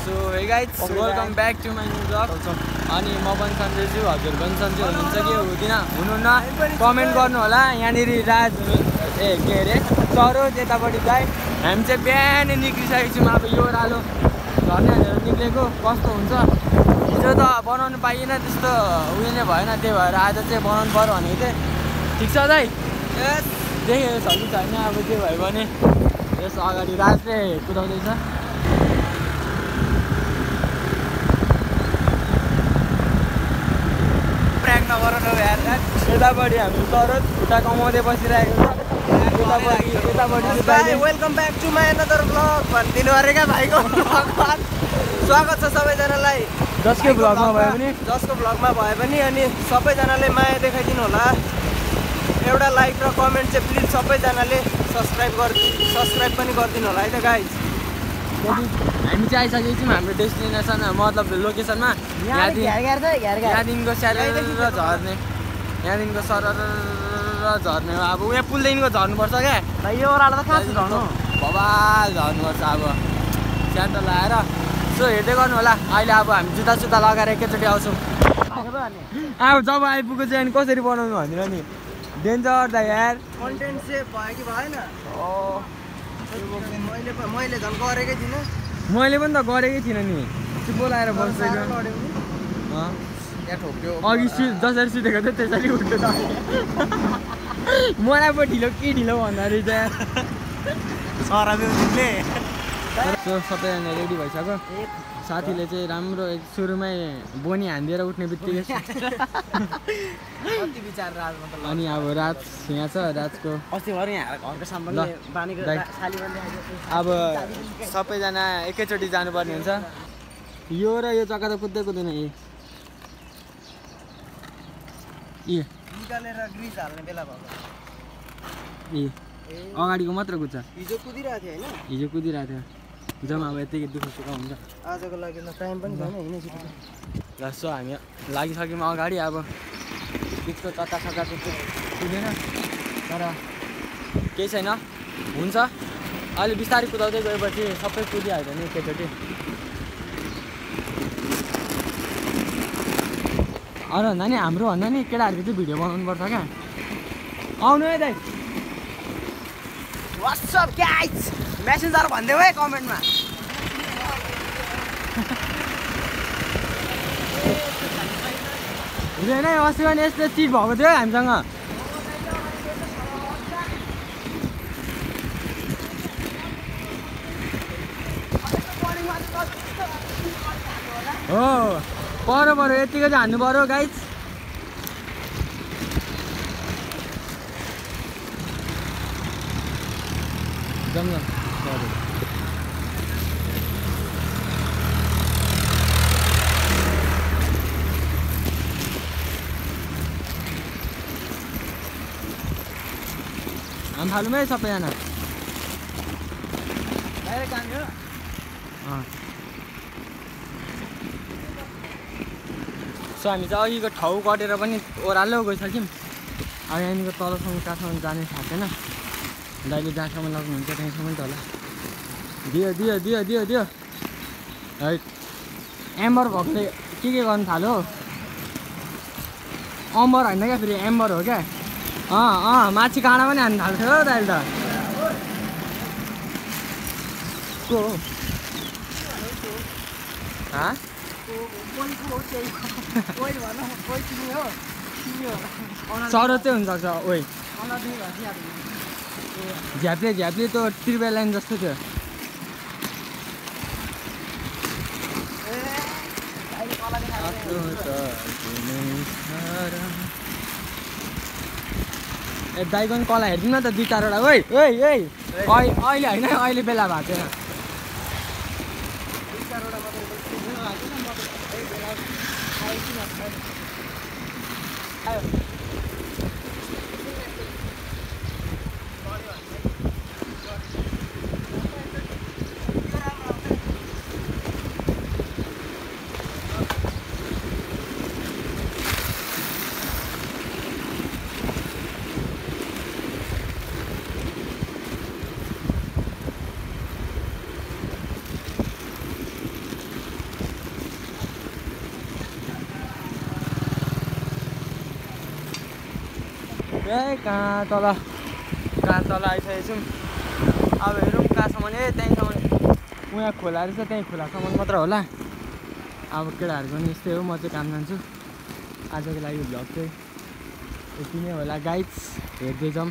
So hey guys welcome back to my new blog. अनि म पनि सन्चै छु, हजुर पनि सन्चै हुनुहुन्छ कि हुनुहुन्न कमेन्ट गर्नु होला। यहाँनिर राज के अरे सरोज यतापट्टि चाहिँ हामी चाहिँ बिहानै निक्लिसकेको छौँ। अब यो ओह्रालो झर्ने हालेर निक्लेको कस्तो हुन्छ। हिजो त बनाउनु पाइएन, त्यस्तो उयो नै भएन, त्यही भएर आज चाहिँ बनाउनु पर्यो भनेको थिएँ। ठिक छ दाइ? देखेको छ कि छैन अब के भयो भने यस अगाडि राजले कुदाउँदैछ। यतापट्टि हामी सरोज खुट्टा कमाउँदै बसिरहेको छ। Welcome back to my another blog भनिदिनु अरे क्या भाइको ब्लगमा स्वागत छ सबैजनालाई। जसको ब्लगमा भए पनि अनि सबैजनाले माया देखाइदिनु होला। एउटा लाइक र कमेन्ट चाहिँ प्लिज सबैजनाले सब्सक्राइब पनि गरिदिनु होला है त गाइज। हामी चाहिँ आइसकेको छौँ हाम्रो डेस्टिनेसन, मतलब लोकेसनमा। यहाँदेखिको स्यालेर झर्ने, यहाँदेखिको सरर झर्ने हो। अब यहाँ पुलदेखिको झर्नुपर्छ क्या यो ओह्रालो त कहाँ झर्नु बबाल झर्नुपर्छ। अब स्याट लगाएर सो हेर्दै गर्नु होला। अहिले अब हामी जुत्ता लगाएर एकैचोटि आउँछौँ। अब जब आइपुग्यो चाहिँ अनि कसरी बनाउनु भनेर नि डेन्जर द यार। कन्टेन्ट सेभ भयो कि भएन? मैले झन् गरेकै थिइनँ। मैले पनि त गरेकै थिइनँ नि, चुप्पो लगाएर बसेको। अघि जसरी सुतेको थियो त्यसरी उठ्यो त। मलाई पो ढिलो के ढिलो भन्दा रहेछ। सबैजना रेडी भइसक्यो। साथीले चाहिँ राम्रो सुरुमै बोनी हानिदिएर उठ्ने बित्तिकै अनि अब राज यहाँ छ। राजको अब सबैजना एकैचोटि जानुपर्ने हुन्छ। यो र यो जग्गा त कुद्दै कुद्दैन। अगाडिको मात्र कुद्छ। हिजो कुदिरहेको थियो होइन? हिजो कुदिरहेको थियो। जम्मा अब यतिकै दुःख सुख हुन्छ। आजको लागि टाइम पनि छैन हिँड्ने छिटो। ल सो हामी लागिसक्यौँ अगाडि। अब त्यस्तो चक्का कुदेन तर केही छैन, हुन्छ। अहिले बिस्तारै कुदाउँदै गएपछि सबै कुदिहाल्छ नि एकैचोटि। अरू भन्दा नि हाम्रो भन्दा नि केटाहरूको चाहिँ भिडियो बनाउनु पर्छ क्या। आउनु है दाइ। व्हाट्सअप गाइज मेसेन्जर भनिदेऊ है कमेन्टमा। हुँदैन है, अस्ति पनि यस्तो चिट भएको थियो हामीसँग। हो पऱ्यो यतिको चाहिँ हान्नु पऱ्यो गाइज। हामी थालौँ है सबैजना। सो हामी चाहिँ अघिको ठाउँ कटेर पनि ओह्रालो गइसक्यौँ। अब यहाँनिर तलसम्म काठमाडौँ जाने थाहा छैन। दाइले जहाँसम्म लग्नुहुन्छ त्यहीँसम्म त होला। दियो है एम्बर भएकोले के गर्नु थाल्यो? अम्बर होइन क्या, फेरि एम्बर हो क्या। माछी काँडा पनि हान्नु थाल्छ हो दाइले त। को हो? सरो चाहिँ हुनसक्छ। ओइ झ्याप्ले त्यो ट्रिपल लाइन जस्तो थियो। ए दाइको पनि कला हेरिदिउँ न त 2-4वटा। ओइ अहिले होइन, अहिले बेला भएको छैन। कहाँ तल आइसकेको छौँ अब हेरौँ कहाँसम्म त्यहीँसम्म उहाँ खोला रहेछ त्यहीँ खोलासम्म मात्र होला अब केटाहरूको नि यस्तै हो म चाहिँ काम जान्छु आजको लागि भ्लग चाहिँ यति नै होला गाइड्स हेर्दै जाउँ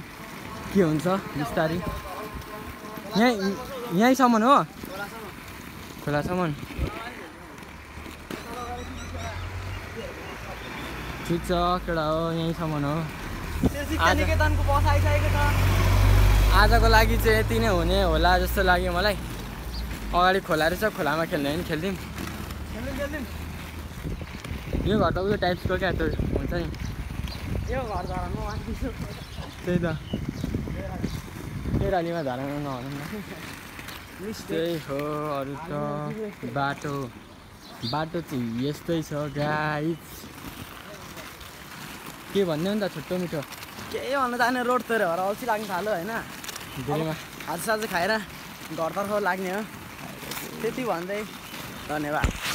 के हुन्छ बिस्तारै यहीँसम्म हो खोलासम्म ठिक छ केटा हो यहीँसम्म हो आजको लागि चाहिँ यति नै हुने होला जस्तो लाग्यो मलाई अगाडि खोला रहेछ खोलामा खेल्ने पनि खेल्थ्यौँ यो घर त उयो टाइप्सको क्या त्यो हुन्छ नि यो घर धरामा त्यही त केरालीमा धरामा नभनौँ न त्यही हो अरू त बाटो चाहिँ यस्तै छ गाइस के भन्ने हो नि त छुट्टो मिठो केही भन्नु जाने रोड तर भएर अल्छी लाग्नु थाल्यो होइन आज खाएर घरतर्फ लाग्ने हो त्यति भन्दै धन्यवाद।